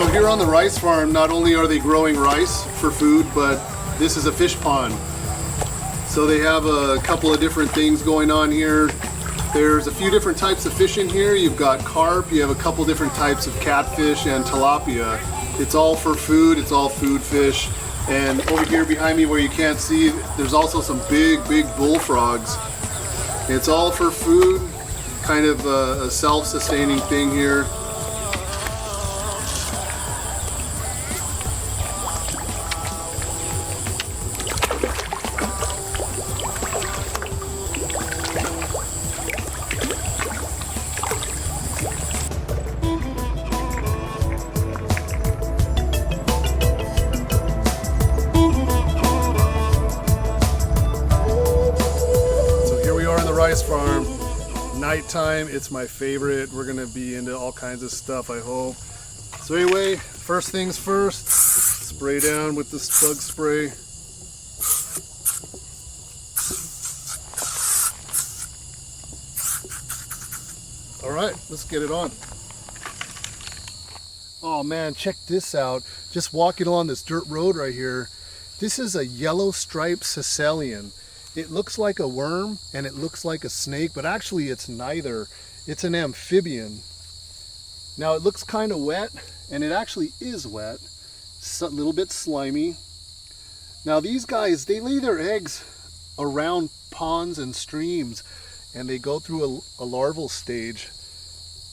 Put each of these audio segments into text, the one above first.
So here on the rice farm, not only are they growing rice for food, but this is a fish pond. So they have a couple of different things going on here. There's a few different types of fish in here. You've got carp, you have a couple different types of catfish and tilapia. It's all for food, it's all food fish. And over here behind me where you can't see, there's also some big bullfrogs. It's all for food, kind of a self-sustaining thing here. Rice farm, nighttime, it's my favorite. We're gonna be into all kinds of stuff, I hope. So anyway, first things first, spray down with this bug spray. All right, let's get it on. Oh man, check this out. Just walking along this dirt road right here. This is a yellow striped Sicilian. It looks like a worm and it looks like a snake, but actually it's neither. It's an amphibian. Now it looks kind of wet, and it actually is wet. It's a little bit slimy. Now these guys, they lay their eggs around ponds and streams, and they go through a larval stage.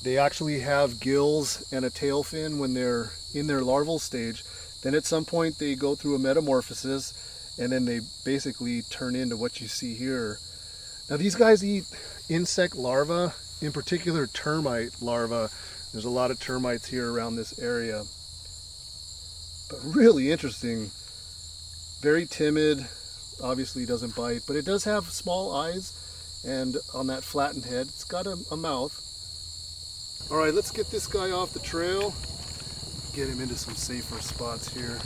They actually have gills and a tail fin when they're in their larval stage. Then at some point they go through a metamorphosis, and then they basically turn into what you see here. Now these guys eat insect larvae, in particular termite larvae. There's a lot of termites here around this area. But really interesting. Very timid, obviously doesn't bite, but it does have small eyes, and on that flattened head, it's got a mouth. All right, let's get this guy off the trail, get him into some safer spots here.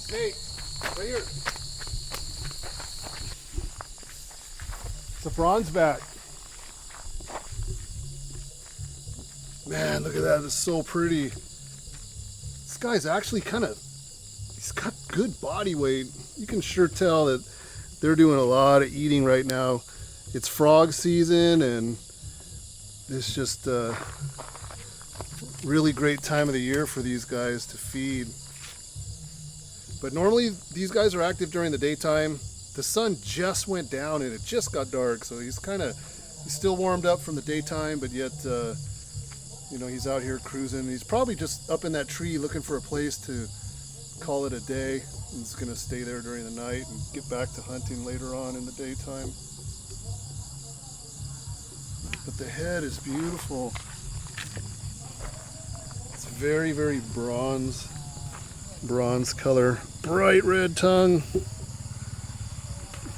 Hey! Right here. It's a bronzeback. Man, look at that. It's so pretty. This guy's actually he's got good body weight. You can sure tell that they're doing a lot of eating right now. It's frog season, and it's just a really great time of the year for these guys to feed. But normally these guys are active during the daytime. The sun just went down and it just got dark, so he's still warmed up from the daytime, but yet you know, he's out here cruising. He's probably just up in that tree looking for a place to call it a day. He's gonna stay there during the night and get back to hunting later on in the daytime. But the head is beautiful. It's very bronze color, bright red tongue.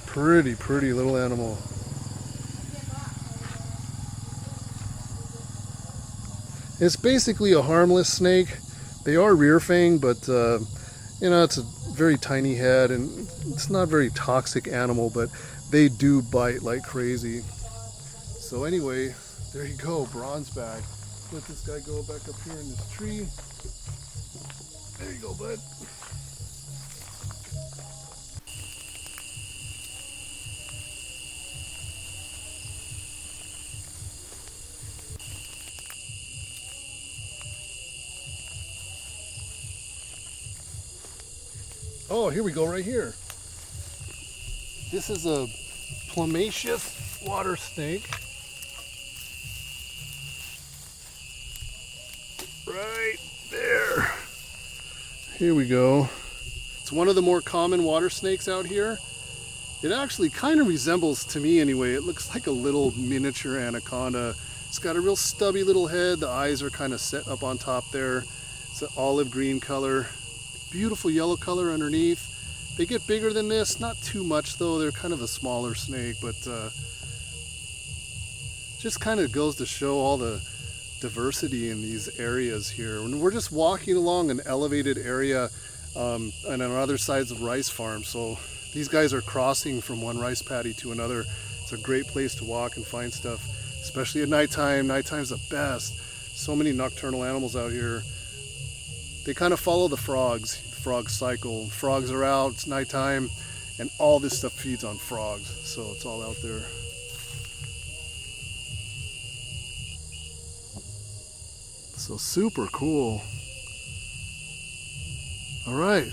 Pretty little animal. It's basically a harmless snake. They are rear fang, but you know, it's a very tiny head, and it's not a very toxic animal, but they do bite like crazy. So anyway, there you go, bronzeback. Let this guy go back up here in this tree. There you go, bud. Oh, here we go, right here. This is a plumaceous water snake. Right there. Here we go. It's one of the more common water snakes out here. It actually kind of resembles, to me anyway, it looks like a little miniature anaconda. It's got a real stubby little head. The eyes are kind of set up on top there. It's an olive green color. Beautiful yellow color underneath. They get bigger than this, not too much though. They're kind of a smaller snake, but just kind of goes to show all the diversity in these areas here. When we're just walking along an elevated area and on other sides of rice farms, so these guys are crossing from one rice paddy to another. It's a great place to walk and find stuff, especially at nighttime. Nighttime's the best. So many nocturnal animals out here. They kind of follow the frogs. Frog cycle. Frogs are out, it's nighttime, and all this stuff feeds on frogs, so it's all out there. So super cool. All right,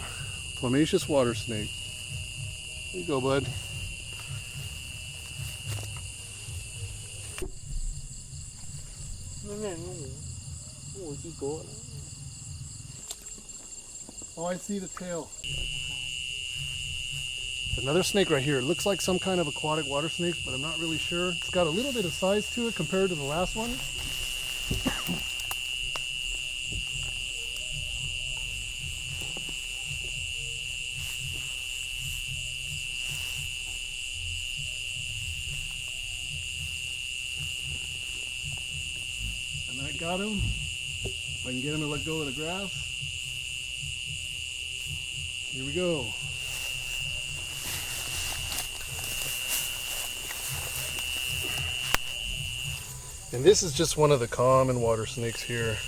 plumaceous water snake. Here you go, bud. Oh, I see the tail. Another snake right here. It looks like some kind of aquatic water snake, but I'm not really sure. It's got a little bit of size to it compared to the last one. And I got him. If I can get him to let go of the grass. Here we go. And this is just one of the common water snakes here.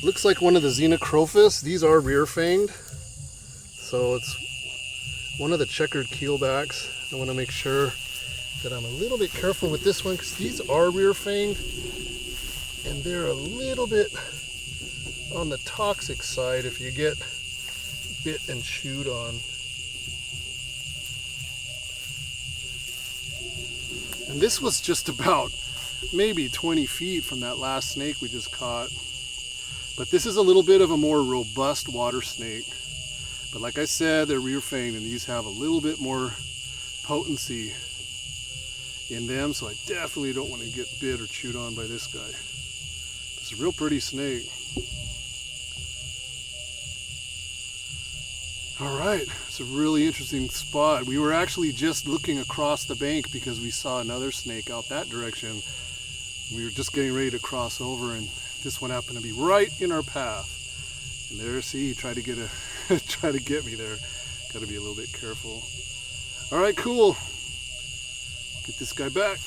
Looks like one of the Xenochrophis. These are rear-fanged. So it's one of the checkered keelbacks. I want to make sure that I'm a little bit careful with this one because these are rear-fanged and they're a little bit on the toxic side if you get bit and chewed on. And this was just about maybe 20 feet from that last snake we just caught. But this is a little bit of a more robust water snake. But like I said, they're rear-fanged and these have a little bit more potency in them, so I definitely don't want to get bit or chewed on by this guy. It's a real pretty snake. All right, it's a really interesting spot. We were actually just looking across the bank because we saw another snake out that direction. We were just getting ready to cross over and this one happened to be right in our path. And there, see, he tried to get try to get me there. Got to be a little bit careful. All right, cool. Get this guy back.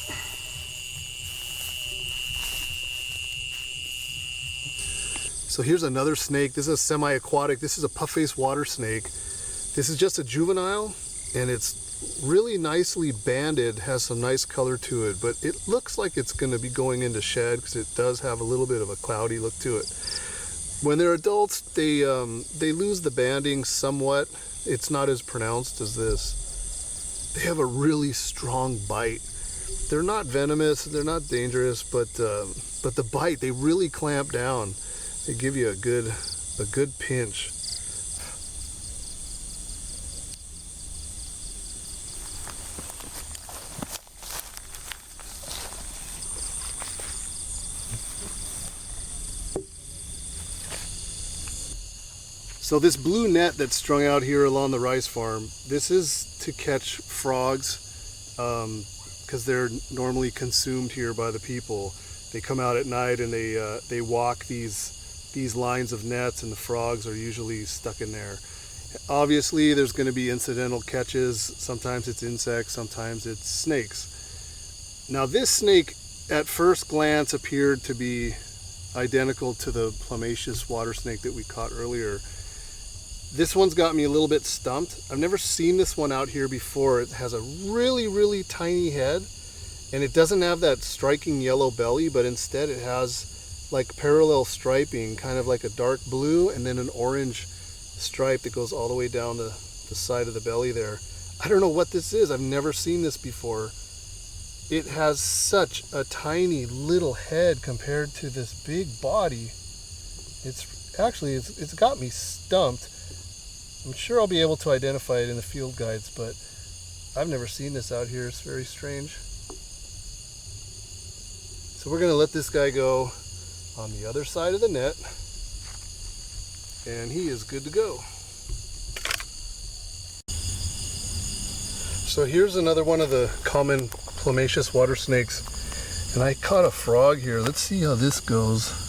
So here's another snake. This is a semi-aquatic. This is a puff-faced water snake. This is just a juvenile, and it's really nicely banded, has some nice color to it, but it looks like it's going to be going into shed because it does have a little bit of a cloudy look to it. When they're adults, they lose the banding somewhat. It's not as pronounced as this. They have a really strong bite. They're not venomous, they're not dangerous, but the bite, they really clamp down. They give you a good pinch. So this blue net that's strung out here along the rice farm, this is to catch frogs because they're normally consumed here by the people. They come out at night and they walk these lines of nets, and the frogs are usually stuck in there. Obviously there's going to be incidental catches. Sometimes it's insects, sometimes it's snakes. Now this snake at first glance appeared to be identical to the plumaceous water snake that we caught earlier. This one's got me a little bit stumped. I've never seen this one out here before. It has a really, really tiny head And it doesn't have that striking yellow belly, but instead it has like parallel striping, kind of like a dark blue and then an orange stripe that goes all the way down the side of the belly there. I don't know what this is. I've never seen this before. It has such a tiny little head compared to this big body. It's got me stumped. I'm sure I'll be able to identify it in the field guides, but I've never seen this out here. It's very strange. So we're going to let this guy go on the other side of the net, and he is good to go. So here's another one of the common plumbaceous water snakes, and I caught a frog here. Let's see how this goes.